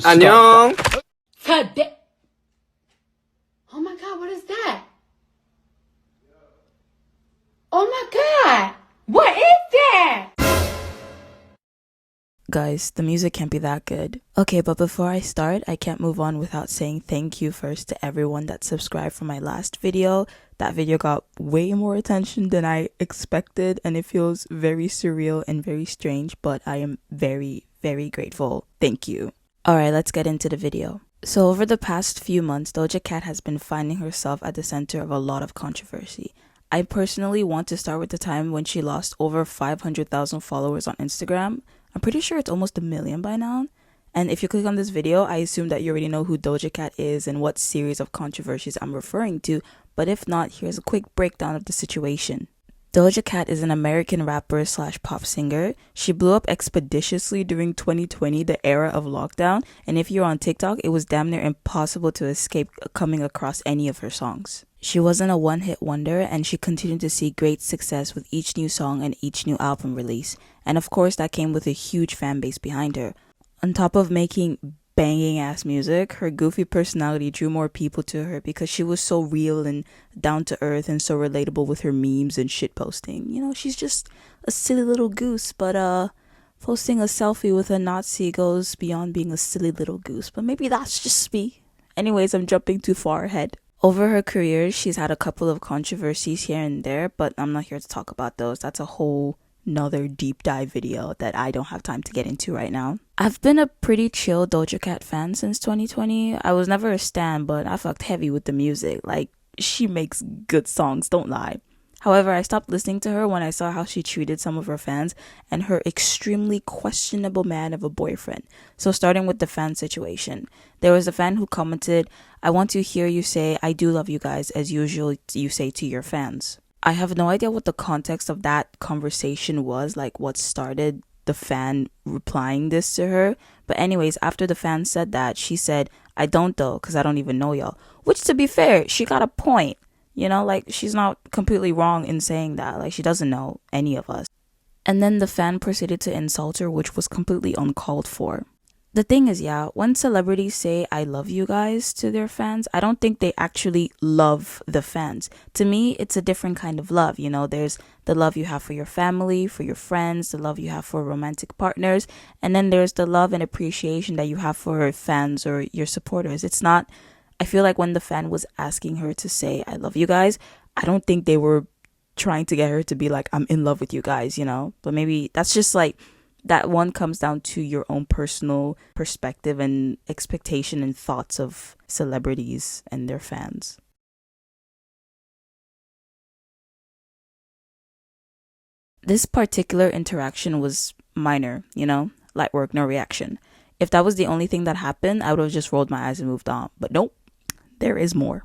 안녕. Oh my god, what is that? Oh my god! What is that? Guys, the music can't be that good. Okay, but before I start, I can't move on without saying thank you first to everyone that subscribed for my last video. That video got way more attention than I expected, and it feels very surreal and very strange, but I am very, very grateful. Thank you. Alright, let's get into the video. So over the past few months, Doja Cat has been finding herself at the center of a lot of controversy. I personally want to start with the time when she lost over 500,000 followers on Instagram. I'm pretty sure it's almost 1 million by now. And if you click on this video, I assume that you already know who Doja Cat is and what series of controversies I'm referring to. But if not, here's a quick breakdown of the situation. Doja Cat is an American rapper slash pop singer. She blew up expeditiously during 2020, the era of lockdown. And if you're on TikTok, it was damn near impossible to escape coming across any of her songs. She wasn't a one-hit wonder, and she continued to see great success with each new song and each new album release. And of course, that came with a huge fan base behind her. On top of making banging ass music, her goofy personality drew more people to her because she was so real and down to earth and so relatable with her memes and shit posting. You know, she's just a silly little goose, but posting a selfie with a Nazi goes beyond being a silly little goose. But maybe that's just me. Anyways, I'm jumping too far ahead. Over her career, she's had a couple of controversies here and there, but I'm not here to talk about those. That's a whole another deep dive video that I don't have time to get into right now. I've been a pretty chill Doja Cat fan since 2020. I was never a stan, but I fucked heavy with the music. Like, she makes good songs, don't lie. However, I stopped listening to her when I saw how she treated some of her fans and her extremely questionable man of a boyfriend. So starting with the fan situation. There was a fan who commented, "I want to hear you say, 'I do love you guys,' as usual you say to your fans." I have no idea what the context of that conversation was, like what started the fan replying this to her. But anyways, after the fan said that, she said, "I don't though, because I don't even know y'all." Which, to be fair, she got a point. You know, like, she's not completely wrong in saying that. Like, she doesn't know any of us. And then the fan proceeded to insult her, which was completely uncalled for. The thing is, yeah, when celebrities say "I love you guys" to their fans, I don't think they actually love the fans. To me, it's a different kind of love. You know, there's the love you have for your family, for your friends, the love you have for romantic partners, and then there's the love and appreciation that you have for fans or your supporters. It's not, I feel like when the fan was asking her to say "I love you guys," I don't think they were trying to get her to be like, "I'm in love with you guys," you know? But maybe that's just like, that one comes down to your own personal perspective and expectation and thoughts of celebrities and their fans. This particular interaction was minor, you know, light work, no reaction. If that was the only thing that happened, I would have just rolled my eyes and moved on. But nope, there is more.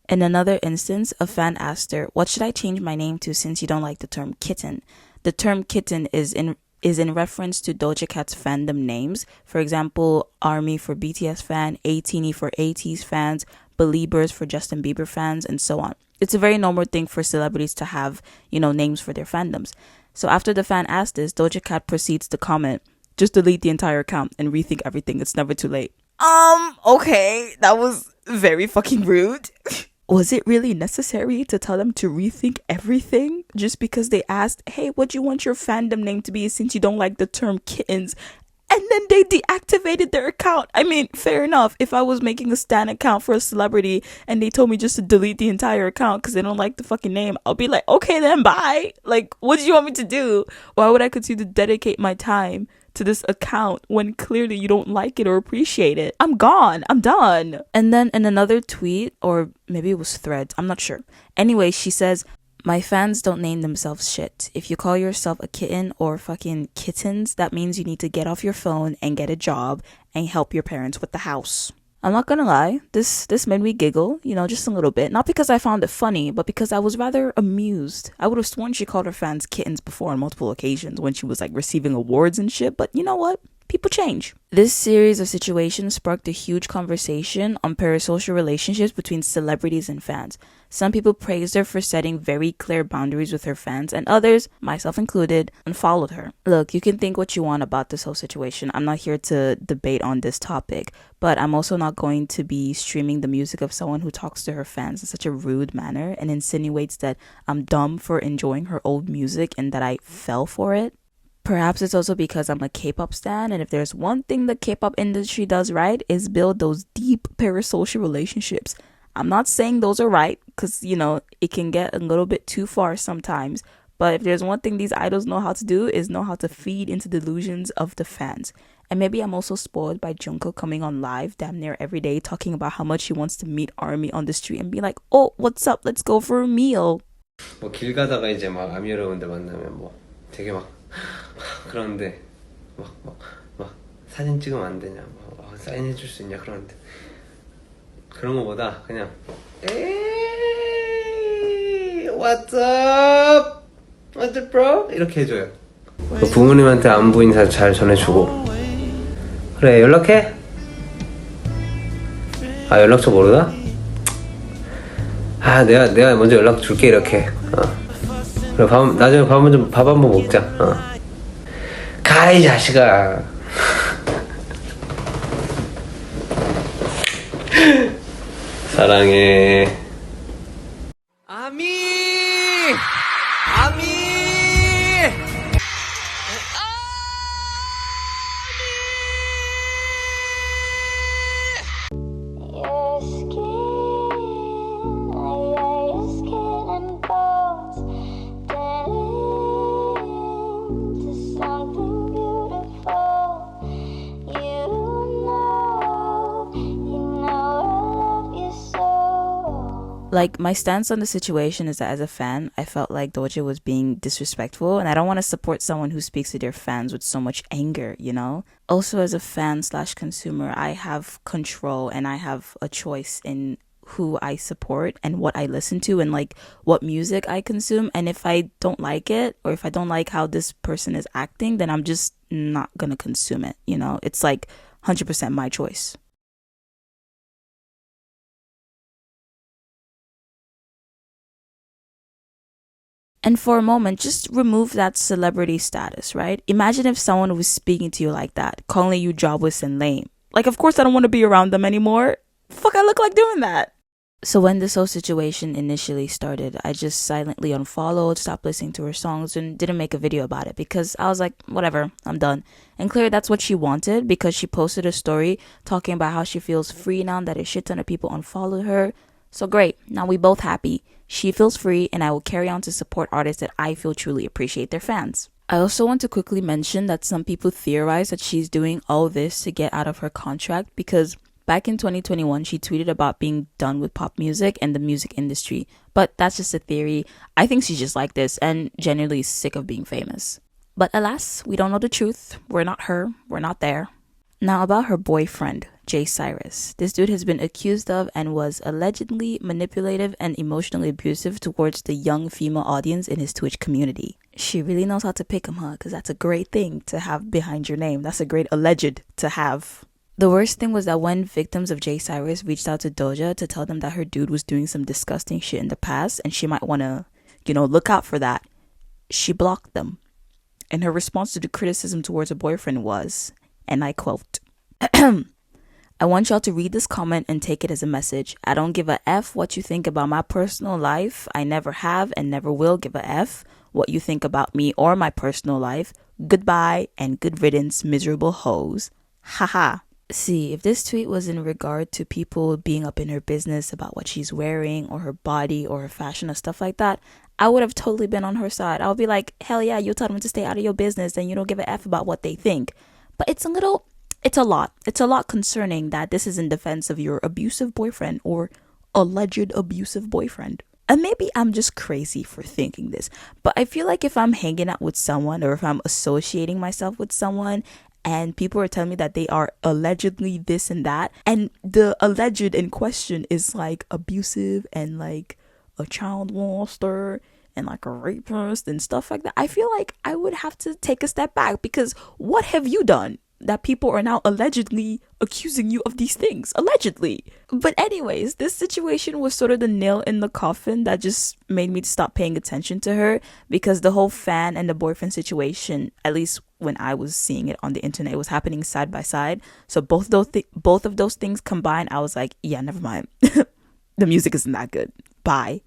In another instance, a fan asked her, "What should I change my name to since you don't like the term kitten?" The term kitten is in reference to Doja Cat's fandom names. For example, ARMY for BTS fan, ATEENY for ATEEZ fans, Beliebers for Justin Bieber fans, and so on. It's a very normal thing for celebrities to have, you know, names for their fandoms. So after the fan asked this, Doja Cat proceeds to comment, "Just delete the entire account and rethink everything. It's never too late." Okay, that was very fucking rude. Was it really necessary to tell them to rethink everything just because they asked, "Hey, what do you want your fandom name to be since you don't like the term kittens?" And then they deactivated their account. I mean, fair enough. If I was making a stan account for a celebrity and they told me just to delete the entire account because they don't like the fucking name, I'll be like, okay then, bye. Like, what do you want me to do? Why would I continue to dedicate my time to this account when clearly you don't like it or appreciate it? I'm gone. I'm done. And then in another tweet, or maybe it was Threads, I'm not sure. Anyway, she says, "My fans don't name themselves shit. If you call yourself a kitten or fucking kittens, that means you need to get off your phone and get a job and help your parents with the house." I'm not gonna lie, this made me giggle, you know, just a little bit. Not because I found it funny, but because I was rather amused. I would have sworn she called her fans kittens before on multiple occasions when she was like receiving awards and shit, but you know what? people change. This series of situations sparked a huge conversation on parasocial relationships between celebrities and fans. Some people praised her for setting very clear boundaries with her fans, and others, myself included, unfollowed her. Look, you can think what you want about this whole situation. I'm not here to debate on this topic, but I'm also not going to be streaming the music of someone who talks to her fans in such a rude manner and insinuates that I'm dumb for enjoying her old music and that I fell for it. Perhaps it's also because I'm a K-pop stan, and if there's one thing the K-pop industry does right is build those deep parasocial relationships. I'm not saying those are right, because, it can get a little bit too far sometimes. But if there's one thing these idols know how to do is know how to feed into delusions of the fans. And maybe I'm also spoiled by Jungkook coming on live damn near every day talking about how much he wants to meet ARMY on the street and be like, oh, what's up? Let's go for a meal. 뭐 길 가다가 이제 막 아미 여러분들 만나면 뭐 되게 막 그러는데 막 사진 찍으면 안 되냐, 뭐 사인해 줄 수 있냐 그러는데 그런 거보다 그냥 에이 what's up bro 이렇게 해줘요. 부모님한테 안부 인사 잘 전해주고 그래 연락해? 아 연락처 모르나? 아 내가 먼저 연락 줄게 이렇게. 그래 나중에 밥 한번 먹자. 가 이 자식아. 사랑해. 아미. Like, my stance on the situation is that as a fan, I felt like Doja was being disrespectful, and I don't want to support someone who speaks to their fans with so much anger, Also, as a fan/consumer, I have control and I have a choice in who I support and what I listen to and like what music I consume. And if I don't like it, or if I don't like how this person is acting, then I'm just not gonna consume it, It's like 100% my choice. And for a moment, just remove that celebrity status, right? Imagine if someone was speaking to you like that, calling you jobless and lame. Like, of course I don't want to be around them anymore. Fuck, I look like doing that. So when this whole situation initially started, I just silently unfollowed, stopped listening to her songs, and didn't make a video about it because I was like, whatever, I'm done. And clearly that's what she wanted, because she posted a story talking about how she feels free now that a shit ton of people unfollowed her. So great, now we both happy. She feels free, and I will carry on to support artists that I feel truly appreciate their fans. I also want to quickly mention that some people theorize that she's doing all this to get out of her contract because back in 2021, she tweeted about being done with pop music and the music industry. But that's just a theory. I think she's just like this and genuinely sick of being famous. But alas, we don't know the truth. We're not her. We're not there. Now about her boyfriend, Jay Cyrus. This dude has been accused of and was allegedly manipulative and emotionally abusive towards the young female audience in his Twitch community. She really knows how to pick him, huh? Because that's a great thing to have behind your name. That's a great alleged to have. The worst thing was that when victims of Jay Cyrus reached out to Doja to tell them that her dude was doing some disgusting shit in the past and she might want to, look out for that, she blocked them. And her response to the criticism towards her boyfriend was, and I quote, I want y'all to read this comment and take it as a message. I don't give a F what you think about my personal life. I never have and never will give a F what you think about me or my personal life. Goodbye and good riddance, miserable hoes. Haha. See, if this tweet was in regard to people being up in her business about what she's wearing or her body or her fashion or stuff like that, I would have totally been on her side. I would be like, hell yeah, you tell them to stay out of your business and you don't give a F about what they think. But it's a lot concerning that this is in defense of your abusive boyfriend or alleged abusive boyfriend. And maybe I'm just crazy for thinking this, but I feel like if I'm hanging out with someone or if I'm associating myself with someone and people are telling me that they are allegedly this and that, and the alleged in question is like abusive and like a child molester and like a rapist and stuff like that, I feel like I would have to take a step back because what have you done? that people are now allegedly accusing you of these things. Allegedly. But anyways, this situation was sort of the nail in the coffin that just made me stop paying attention to her, because the whole fan and the boyfriend situation, at least when I was seeing it on the internet, it was happening side by side. So both of those things combined, I was like, yeah, never mind. The music isn't that good. Bye.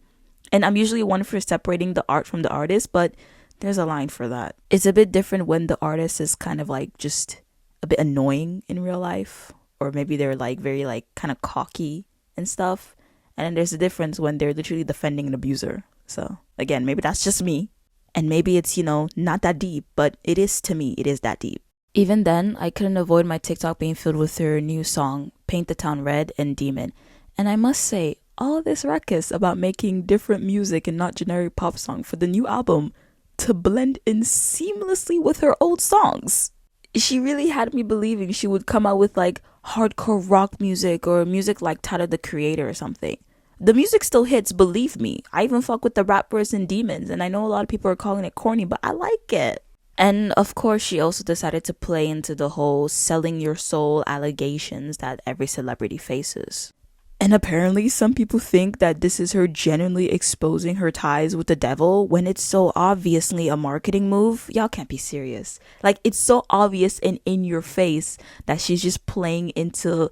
And I'm usually one for separating the art from the artist, but there's a line for that. It's a bit different when the artist is kind of like just a bit annoying in real life, or maybe they're like very like kind of cocky and stuff. And then there's a difference when they're literally defending an abuser. So again, maybe that's just me, and maybe it's, you know, not that deep, but it is to me. It is that deep. Even then, I couldn't avoid my TikTok being filled with her new song, Paint the Town Red and Demon. And I must say, all this ruckus about making different music and not generic pop song for the new album to blend in seamlessly with her old songs. She really had me believing she would come out with like hardcore rock music or music like Tyler the Creator or something. The music still hits, believe me. I even fuck with the rappers and Demons, and I know a lot of people are calling it corny, but I like it. And of course, she also decided to play into the whole selling your soul allegations that every celebrity faces. And apparently some people think that this is her genuinely exposing her ties with the devil, when it's so obviously a marketing move. Y'all can't be serious. Like, it's so obvious and in your face that she's just playing into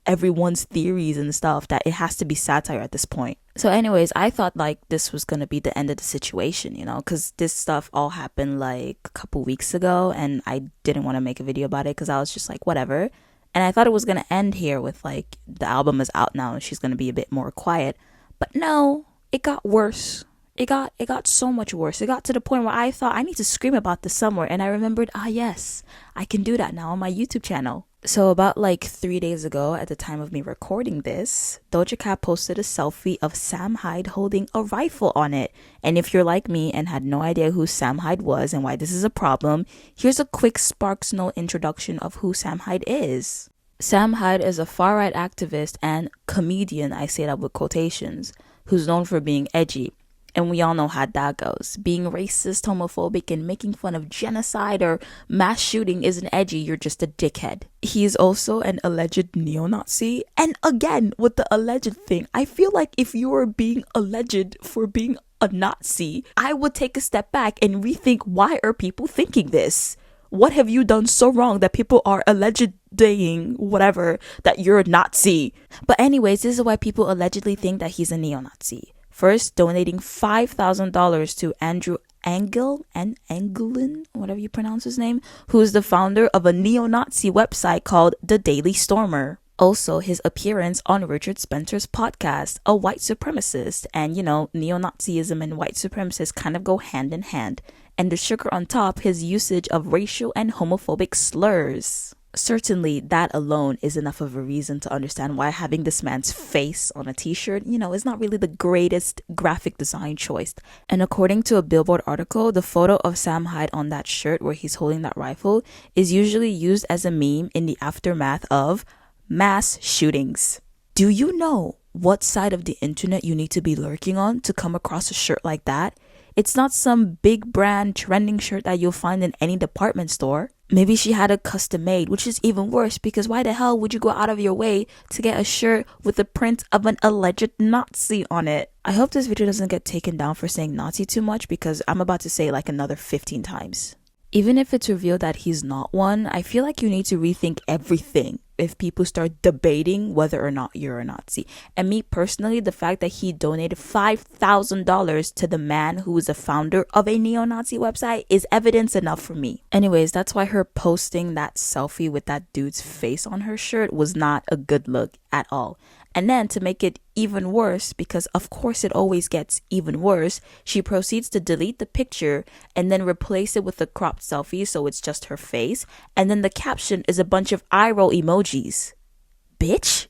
everyone's theories and stuff that it has to be satire at this point. So anyways, I thought like this was gonna be the end of the situation, you know, because this stuff all happened like a couple weeks ago, and I didn't want to make a video about it because I was just like, whatever. And I thought it was going to end here with like the album is out now and she's going to be a bit more quiet. But no, it got worse. It got so much worse. It got to the point where I thought I need to scream about this somewhere. And I remembered, yes, I can do that now on my YouTube channel. So about like 3 days ago, at the time of me recording this, DOJA CAT posted a selfie of Sam Hyde holding a rifle on it. And if you're like me and had no idea who Sam Hyde was and why this is a problem, here's a quick Sparks Note introduction of who Sam Hyde is. Sam Hyde is a far-right activist and comedian, I say that with quotations, who's known for being edgy. And we all know how that goes. Being racist, homophobic, and making fun of genocide or mass shooting isn't edgy, you're just a dickhead. He is also an alleged neo-Nazi. And again, with the alleged thing, I feel like if you were being alleged for being a Nazi, I would take a step back and rethink, why are people thinking this? What have you done so wrong that people are allegeding whatever that you're a Nazi? But anyways, this is why people allegedly think that he's a neo-Nazi. First, donating $5,000 to Andrew Anglin, whatever you pronounce his name, who is the founder of a neo-Nazi website called The Daily Stormer. Also, his appearance on Richard Spencer's podcast, A White Supremacist. And, you know, neo-Nazism and white supremacists kind of go hand in hand. And the sugar on top, his usage of racial and homophobic slurs. Certainly, that alone is enough of a reason to understand why having this man's face on a t-shirt, you know, is not really the greatest graphic design choice. And according to a Billboard article, the photo of Sam Hyde on that shirt where he's holding that rifle is usually used as a meme in the aftermath of mass shootings. Do you know what side of the internet you need to be lurking on to come across a shirt like that? It's not some big brand trending shirt that you'll find in any department store. Maybe she had a custom made, which is even worse, because why the hell would you go out of your way to get a shirt with the print of an alleged Nazi on it? I hope this video doesn't get taken down for saying Nazi too much, because I'm about to say like another 15 times. Even if it's revealed that he's not one, I feel like you need to rethink everything if people start debating whether or not you're a Nazi. And me personally, the fact that he donated $5,000 to the man who is the founder of a neo-Nazi website is evidence enough for me. Anyways, that's why her posting that selfie with that dude's face on her shirt was not a good look at all. And then to make it even worse, because of course it always gets even worse, she proceeds to delete the picture and then replace it with a cropped selfie so it's just her face. And then the caption is a bunch of eye roll emojis. Bitch,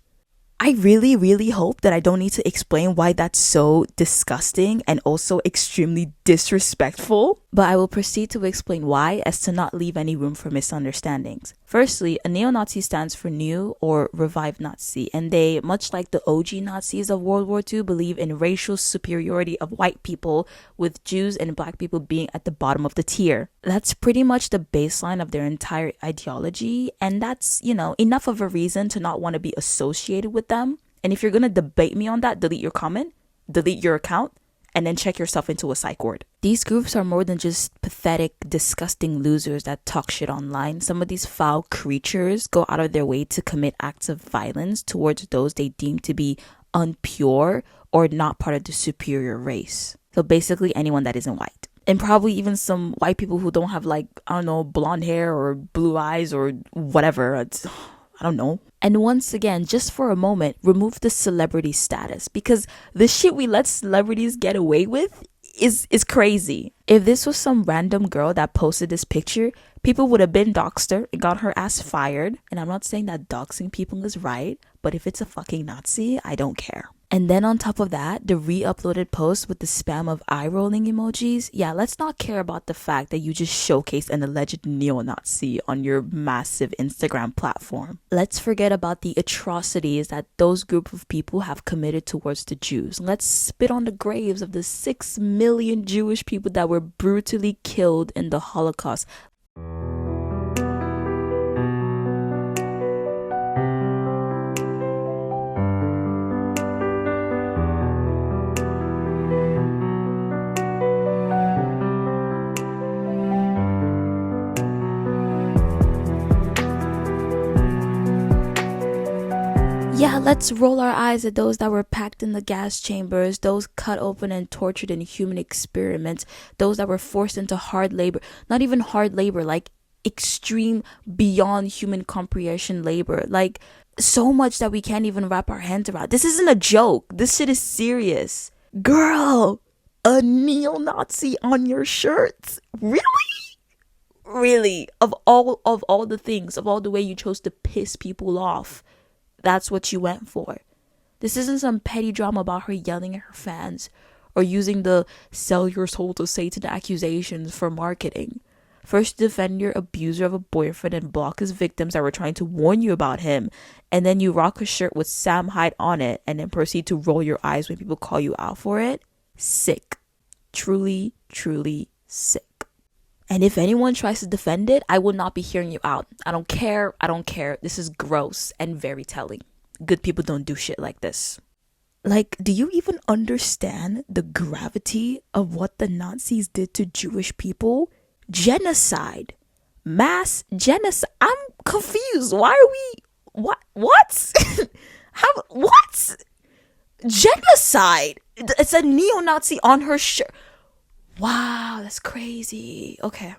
I really, really hope that I don't need to explain why that's so disgusting and also extremely disrespectful, but I will proceed to explain why as to not leave any room for misunderstandings. Firstly, a neo-Nazi stands for new or revived Nazi, and they, much like the OG Nazis of World War II, believe in racial superiority of white people, with Jews and black people being at the bottom of the tier. That's pretty much the baseline of their entire ideology, and that's, enough of a reason to not want to be associated with them. And if you're gonna debate me on that, delete your comment, delete your account, and then check yourself into a psych ward. These groups are more than just pathetic, disgusting losers that talk shit online. Some of these foul creatures go out of their way to commit acts of violence towards those they deem to be unpure or not part of the superior race. So basically anyone that isn't white. And probably even some white people who don't have blonde hair or blue eyes or whatever. I don't know. And once again, just for a moment, remove the celebrity status, because the shit we let celebrities get away with is crazy. If this was some random girl that posted this picture, people would have been doxed her and got her ass fired. And I'm not saying that doxing people is right, but if it's a fucking Nazi, I don't care. And then on top of that, the re-uploaded post with the spam of eye-rolling emojis. Yeah, let's not care about the fact that you just showcased an alleged neo-Nazi on your massive Instagram platform. Let's forget about the atrocities that those group of people have committed towards the Jews. Let's spit on the graves of the 6 million Jewish people that were brutally killed in the Holocaust. Yeah, let's roll our eyes at those that were packed in the gas chambers, those cut open and tortured in human experiments, those that were forced into hard labor, not even hard labor, like extreme beyond human comprehension labor, like so much that we can't even wrap our hands around. This isn't a joke. This shit is serious. Girl, a neo-Nazi on your shirts? Really? Really? Of all the things, of all the way you chose to piss people off, that's what you went for. This isn't some petty drama about her yelling at her fans or using the sell your soul to Satan accusations for marketing. First defend your abuser of a boyfriend and block his victims that were trying to warn you about him, and then you rock a shirt with Sam Hyde on it and then proceed to roll your eyes when people call you out for it. Sick. Truly, truly sick. And if anyone tries to defend it, I will not be hearing you out. I don't care. This is gross and very telling. Good people don't do shit like this. Like, do you even understand the gravity of what the Nazis did to Jewish people? Genocide. Mass genocide. I'm confused. Why are we... What? What? Genocide. It's a neo-Nazi on her shirt. Wow, that's crazy. Okay.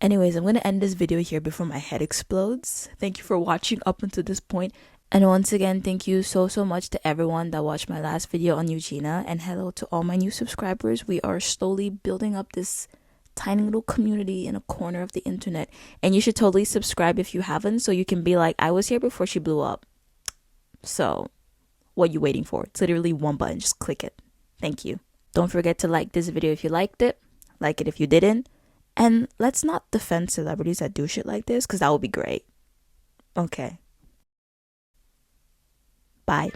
Anyways, I'm going to end this video here before my head explodes. Thank you for watching up until this point. And once again, thank you so much to everyone that watched my last video on Eugenia. And hello to all my new subscribers. We are slowly building up this tiny little community in a corner of the internet. And you should totally subscribe if you haven't, so you can be like, I was here before she blew up. So, what are you waiting for? It's literally one button. Just click it. Thank you. Don't forget to like this video if you liked it. Like it if you didn't. And let's not defend celebrities that do shit like this, because that would be great. Okay. Bye.